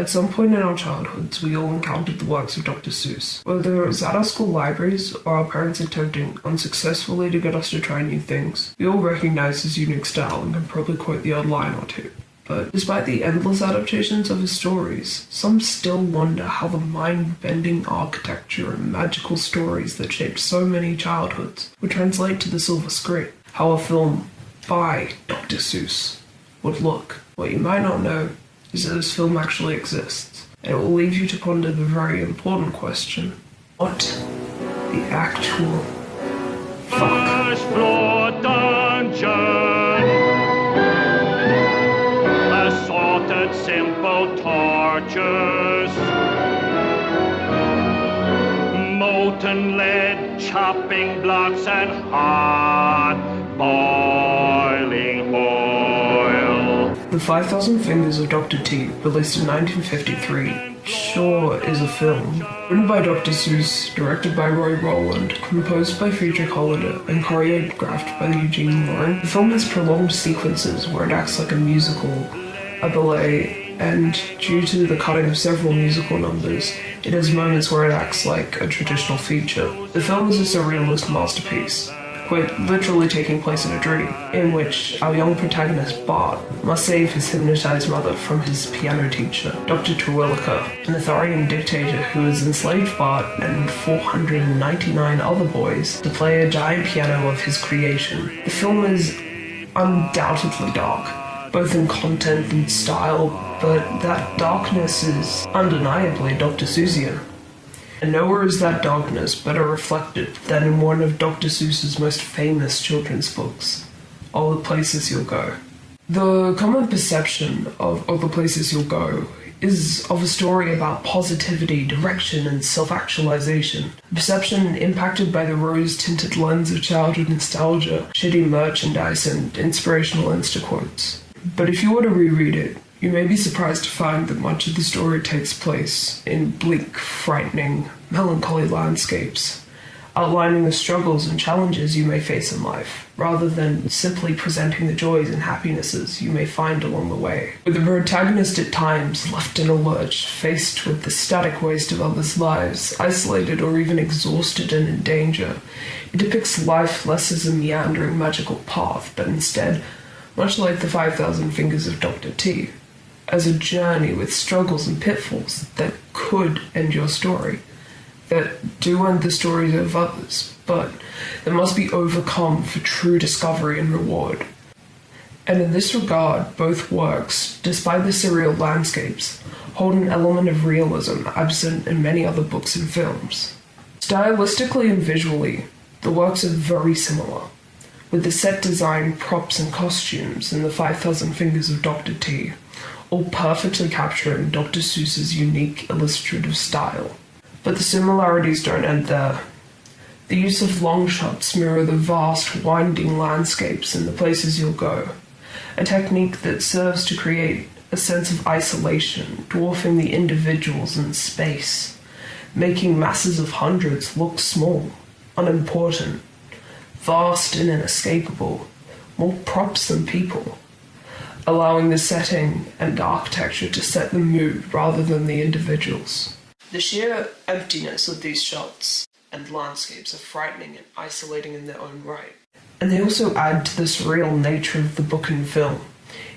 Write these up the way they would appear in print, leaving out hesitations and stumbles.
At some point in our childhoods, we all encountered the works of Dr. Seuss. Whether it was at our school libraries or our parents attempting unsuccessfully to get us to try new things, we all recognize his unique style and can probably quote the odd line or two. But despite the endless adaptations of his stories, some still wonder how the mind-bending architecture and magical stories that shaped so many childhoods would translate to the silver screen. How a film by Dr. Seuss would look. What you might not know is that this film actually exists, and it will leave you to ponder the very important question: what the actual fuck? Blood dungeon, assorted simple tortures, molten lead chopping blocks and hot boiling oil. The 5,000 Fingers of Dr.T, released in 1953, sure is a film. Written by Dr. Seuss, directed by Rowland, composed by Friedrich Hollander, and choreographed by Eugene Loring. The film has prolonged sequences where it acts like a musical, a ballet, and due to the cutting of several musical numbers, it has moments where it acts like a traditional feature. The film is a surrealist masterpiece, quite literally taking place in a dream, in which our young protagonist Bart must save his hypnotized mother from his piano teacher, Dr. Terwilliger, an authoritarian dictator who has enslaved Bart and 499 other boys to play a giant piano of his creation. The film is undoubtedly dark, both in content and style, but that darkness is undeniably Dr. Seussian. And nowhere is that darkness better reflected than in one of Dr. Seuss's most famous children's books, All the Places You'll Go. The common perception of All the Places You'll Go is of a story about positivity, direction, and self-actualization. A perception impacted by the rose-tinted lens of childhood nostalgia, shitty merchandise, and inspirational Insta quotes. But if you were to reread it, you may be surprised to find that much of the story takes place in bleak, frightening, melancholy landscapes, outlining the struggles and challenges you may face in life, rather than simply presenting the joys and happinesses you may find along the way. With the protagonist at times left in a lurch, faced with the static waste of others' lives, isolated or even exhausted and in danger, it depicts life less as a meandering magical path, but instead, much like the 5,000 Fingers of Dr.T, as a journey with struggles and pitfalls that could end your story, that do end the stories of others, but that must be overcome for true discovery and reward. And in this regard, both works, despite the surreal landscapes, hold an element of realism absent in many other books and films. Stylistically and visually, the works are very similar, with the set design, props, and costumes in the 5,000 Fingers of Dr.T, all perfectly capturing Dr. Seuss's unique illustrative style. But the similarities don't end there. The use of long shots mirror the vast, winding landscapes in the places you'll go, a technique that serves to create a sense of isolation, dwarfing the individuals in space, making masses of hundreds look small, unimportant, vast and inescapable, more props than people, allowing the setting and architecture to set the mood rather than the individuals. The sheer emptiness of these shots and landscapes are frightening and isolating in their own right. And they also add to the surreal nature of the book and film,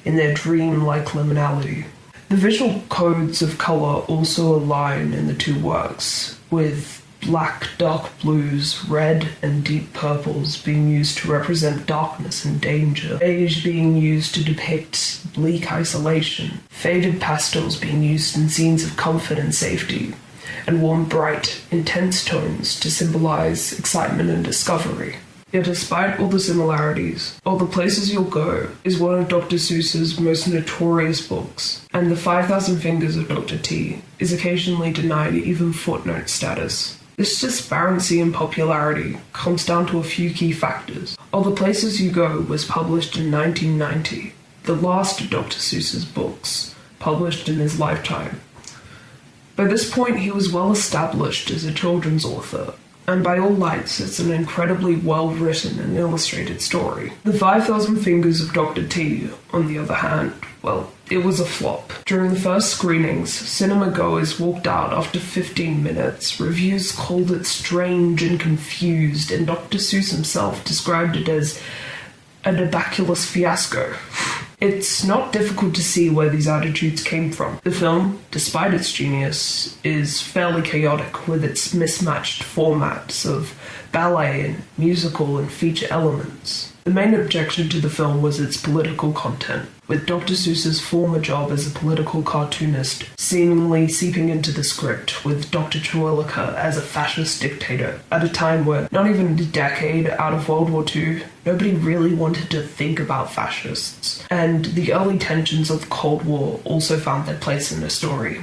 in their dream-like liminality. The visual codes of colour also align in the two works, with black, dark blues, red, and deep purples being used to represent darkness and danger, beige being used to depict bleak isolation, faded pastels being used in scenes of comfort and safety, and warm, bright, intense tones to symbolize excitement and discovery. Yet despite all the similarities, All the Places You'll Go is one of Dr. Seuss's most notorious books, and the 5,000 Fingers of Dr.T is occasionally denied even footnote status. This disparity in popularity comes down to a few key factors. All the Places You Go was published in 1990, the last of Dr. Seuss's books, published in his lifetime. By this point, he was well established as a children's author, and by all lights, it's an incredibly well-written and illustrated story. The 5,000 Fingers of Dr. T, on the other hand, well, it was a flop. During the first screenings, cinema goers walked out after 15 minutes. Reviews called it strange and confused, and Dr. Seuss himself described it as a debaculous fiasco. It's not difficult to see where these attitudes came from. The film, despite its genius, is fairly chaotic with its mismatched formats of ballet and musical and feature elements. The main objection to the film was its political content, with Dr. Seuss's former job as a political cartoonist seemingly seeping into the script, with Dr. Terwilliger as a fascist dictator at a time where, not even a decade out of World War II, nobody really wanted to think about fascists. And the early tensions of the Cold War also found their place in the story.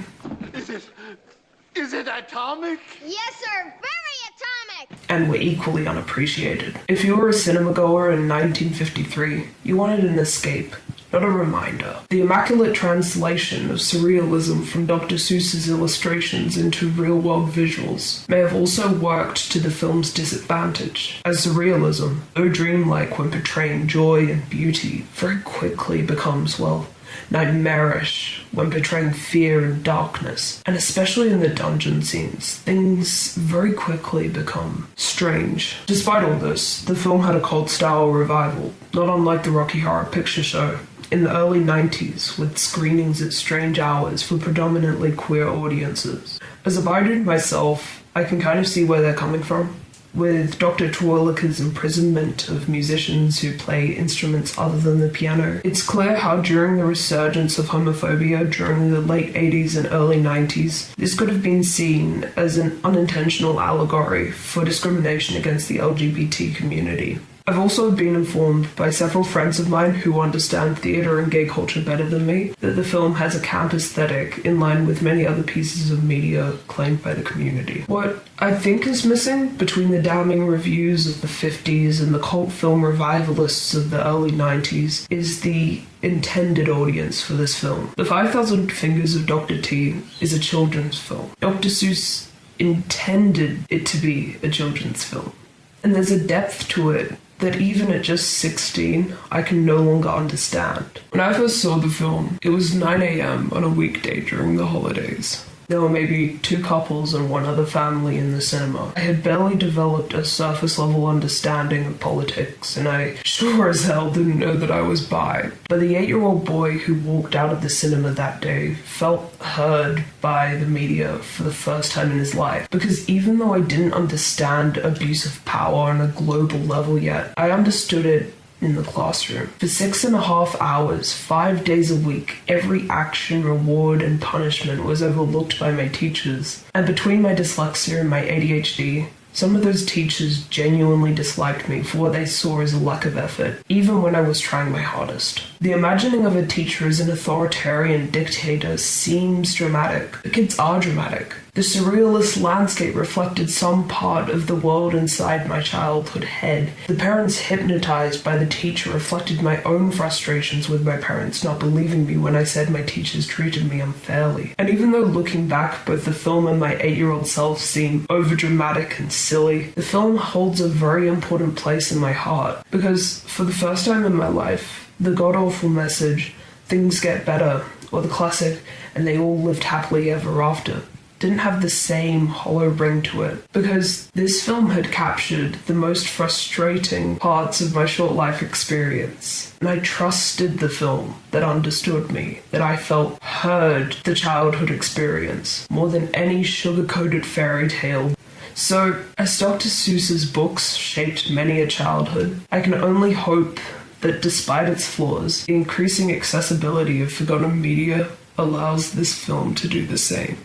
Is it atomic? Yes, sir. Very atomic. And were equally unappreciated. If you were a cinema goer in 1953, you wanted an escape, not a reminder. The immaculate translation of surrealism from Dr. Seuss's illustrations into real-world visuals may have also worked to the film's disadvantage, as surrealism, though dreamlike when portraying joy and beauty, very quickly becomes, well, nightmarish when portraying fear and darkness. And especially in the dungeon scenes, things very quickly become strange. Despite all this, the film had a cult-style revival, not unlike the Rocky Horror Picture Show, in the early 90s, with screenings at strange hours for predominantly queer audiences. As a bided myself, I can kind of see where they're coming from. With Dr. Terwilliger's imprisonment of musicians who play instruments other than the piano, it's clear how during the resurgence of homophobia during the late 80s and early 90s, this could have been seen as an unintentional allegory for discrimination against the LGBT community. I've also been informed by several friends of mine who understand theatre and gay culture better than me that the film has a camp aesthetic in line with many other pieces of media claimed by the community. What I think is missing between the damning reviews of the 50s and the cult film revivalists of the early 90s is the intended audience for this film. The 5,000 Fingers of Dr. T is a children's film. Dr. Seuss intended it to be a children's film. And there's a depth to it that even at just 16, I can no longer understand. When I first saw the film, it was 9 a.m. on a weekday during the holidays. There were maybe 2 couples and 1 other family in the cinema. I had barely developed a surface-level understanding of politics, and I sure as hell didn't know that I was bi. But the 8-year-old boy who walked out of the cinema that day felt heard by the media for the first time in his life. Because even though I didn't understand abuse of power on a global level yet, I understood it in the classroom. For 6.5 hours, 5 days a week, every action, reward, and punishment was overlooked by my teachers. And between my dyslexia and my ADHD, some of those teachers genuinely disliked me for what they saw as a lack of effort, even when I was trying my hardest. The imagining of a teacher as an authoritarian dictator seems dramatic. The kids are dramatic. The surrealist landscape reflected some part of the world inside my childhood head. The parents hypnotized by the teacher reflected my own frustrations with my parents not believing me when I said my teachers treated me unfairly. And even though looking back, both the film and my 8-year-old self seem overdramatic and silly, the film holds a very important place in my heart. Because for the first time in my life, the god-awful message, "things get better," or the classic, "and they all lived happily ever after," didn't have the same hollow ring to it, because this film had captured the most frustrating parts of my short life experience. And I trusted the film that understood me, that I felt heard the childhood experience more than any sugar-coated fairy tale. So, as Dr. Seuss's books shaped many a childhood, I can only hope that despite its flaws, the increasing accessibility of forgotten media allows this film to do the same.